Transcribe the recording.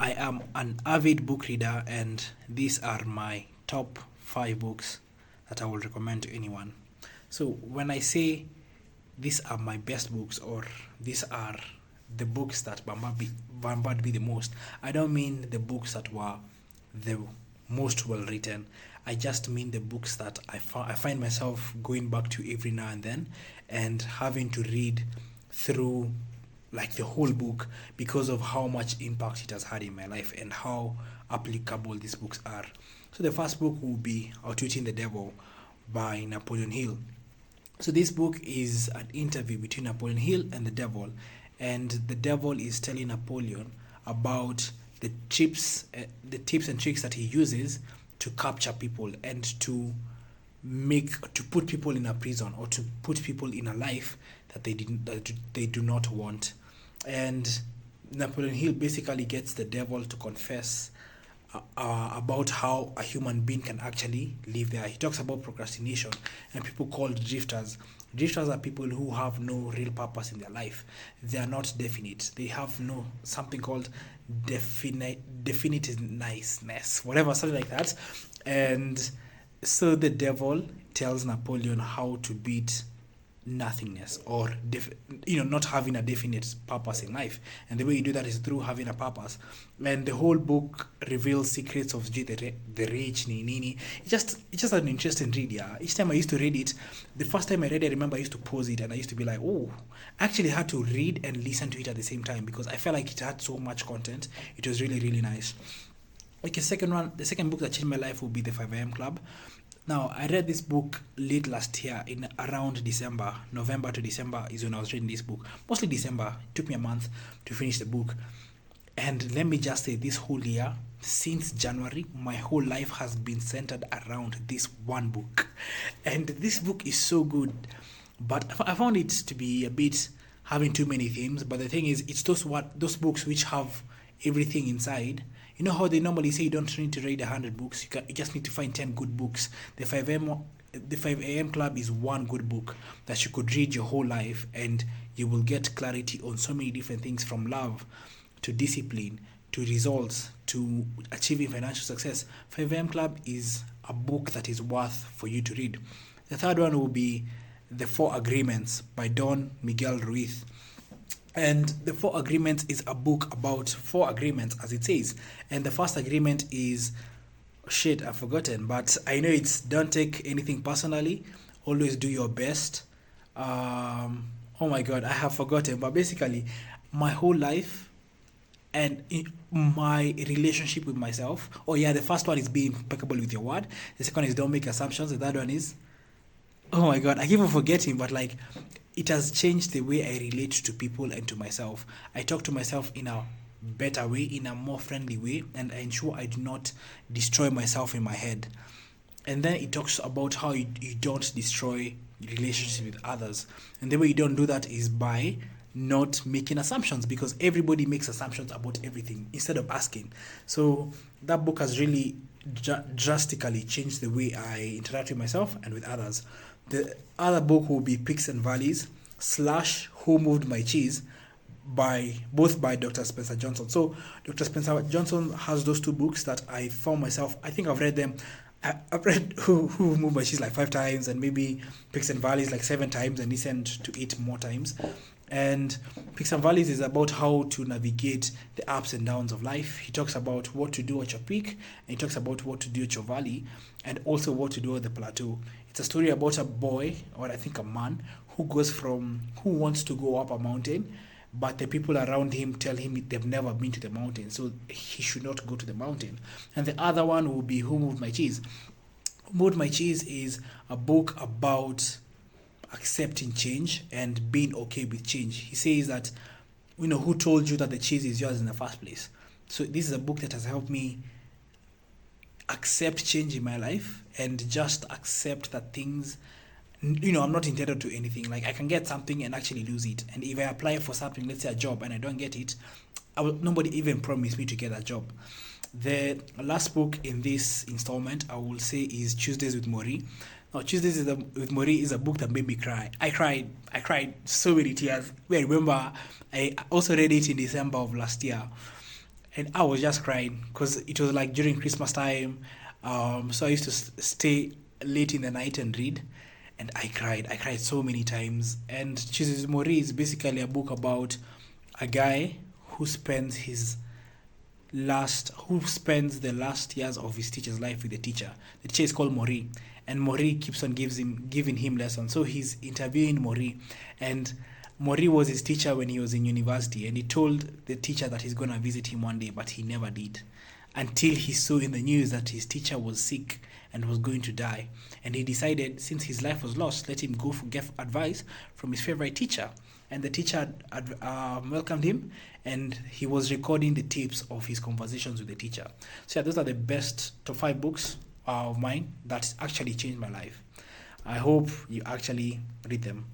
I am an avid book reader, and these are my top 5 books that I will recommend to anyone. So, when I say these are my best books, or these are the books that bombard me the most, I don't mean the books that were the most well written. I just mean the books that I find myself going back to every now and having to read through like the whole book because of how much impact it has had in my life and how applicable these books are. So the first book will be Outwitting the Devil by Napoleon Hill. So this book is an interview between Napoleon Hill and the devil, and the devil is telling Napoleon about the tips and tricks that he uses to capture people and to put people in a prison, or to put people in a life that they do not want. And Napoleon Hill basically gets the devil to confess about how a human being can actually live there. He talks about procrastination and people called drifters. Drifters are people who have no real purpose in their life. They are not definite. They have no something called definite niceness, whatever, something like that. And so the devil tells Napoleon how to beat nothingness, or not having a definite purpose in life, and the way you do that is through having a purpose. And the whole book reveals secrets of the rich nini. It's just an interesting read. Yeah, each time I used to read it, the first time I read it, I remember I used to pause it and I used to be like, oh, I actually had to read and listen to it at the same time because I felt like it had so much content. It was really, really nice. Like the second book that changed my life would be the 5am Club. Now, I read this book late last year in around December. November to December is when I was reading this book. Mostly December. It took me a month to finish the book. And let me just say, this whole year, since January, my whole life has been centered around this one book. And this book is so good. But I found it to be a bit having too many themes. But the thing is, it's those books which have everything inside. You know how they normally say you don't need to read 100 books. You just need to find 10 good books. The 5am Club is one good book that you could read your whole life, and you will get clarity on so many different things, from love to discipline to results to achieving financial success. 5am Club is a book that is worth for you to read. The third one will be The 4 Agreements by Don Miguel Ruiz. And the 4 Agreements is a book about 4 agreements, as it says. And the first agreement is, shit, I've forgotten, but I know it's don't take anything personally, always do your best. Oh my god, I have forgotten. But basically, my whole life and in my relationship with myself. Oh yeah, the first one is be impeccable with your word. The second is don't make assumptions. The third one is, oh my god, I keep on forgetting, but like, it has changed the way I relate to people and to myself. I talk to myself in a better way, in a more friendly way, and I ensure I do not destroy myself in my head. And then it talks about how you don't destroy relationships with others. And the way you don't do that is by not making assumptions, because everybody makes assumptions about everything instead of asking. So that book has really drastically changed the way I interact with myself and with others. The other book will be Peaks and Valleys / Who Moved My Cheese, both by Dr. Spencer Johnson. So Dr. Spencer Johnson has those 2 books that I found myself, I think I've read them. I've read Who Moved My Cheese like 5 times, and maybe Peaks and Valleys like 7 times, and listened to it more times. And Peaks and Valleys is about how to navigate the ups and downs of life. He talks about what to do at your peak, and he talks about what to do at your valley, and also what to do at the plateau. It's a story about a boy, or I think a man, who wants to go up a mountain, but the people around him tell him they've never been to the mountain, so he should not go to the mountain. And the other one will be Who Moved My Cheese. Who Moved My Cheese is a book about accepting change and being okay with change. He says that, who told you that the cheese is yours in the first place? So this is a book that has helped me accept change in my life, and just accept that things, I'm not entitled to anything. Like, I can get something and actually lose it. And if I apply for something, let's say a job, and I don't get it, nobody even promised me to get that job. The last book in this installment, I will say, is Tuesdays with Maury. Now, Tuesdays with Maury is a book that made me cry. I cried so many tears. I remember I also read it in December of last year. and I was just crying because it was like during Christmas time. So I used to stay late in the night and read, and I cried. I cried so many times. And Chooses Mori is basically a book about a guy who spends the last years of his teacher's life with the teacher. The teacher is called Mori, and Mori keeps on giving him lessons. So he's interviewing Mori, and Mori was his teacher when he was in university, and he told the teacher that he's gonna visit him one day, but he never did, until he saw in the news that his teacher was sick and was going to die. And he decided, since his life was lost, let him go for get advice from his favorite teacher. And the teacher welcomed him, and he was recording the tapes of his conversations with the teacher. So yeah, those are the best top 5 books of mine that actually changed my life. I hope you actually read them.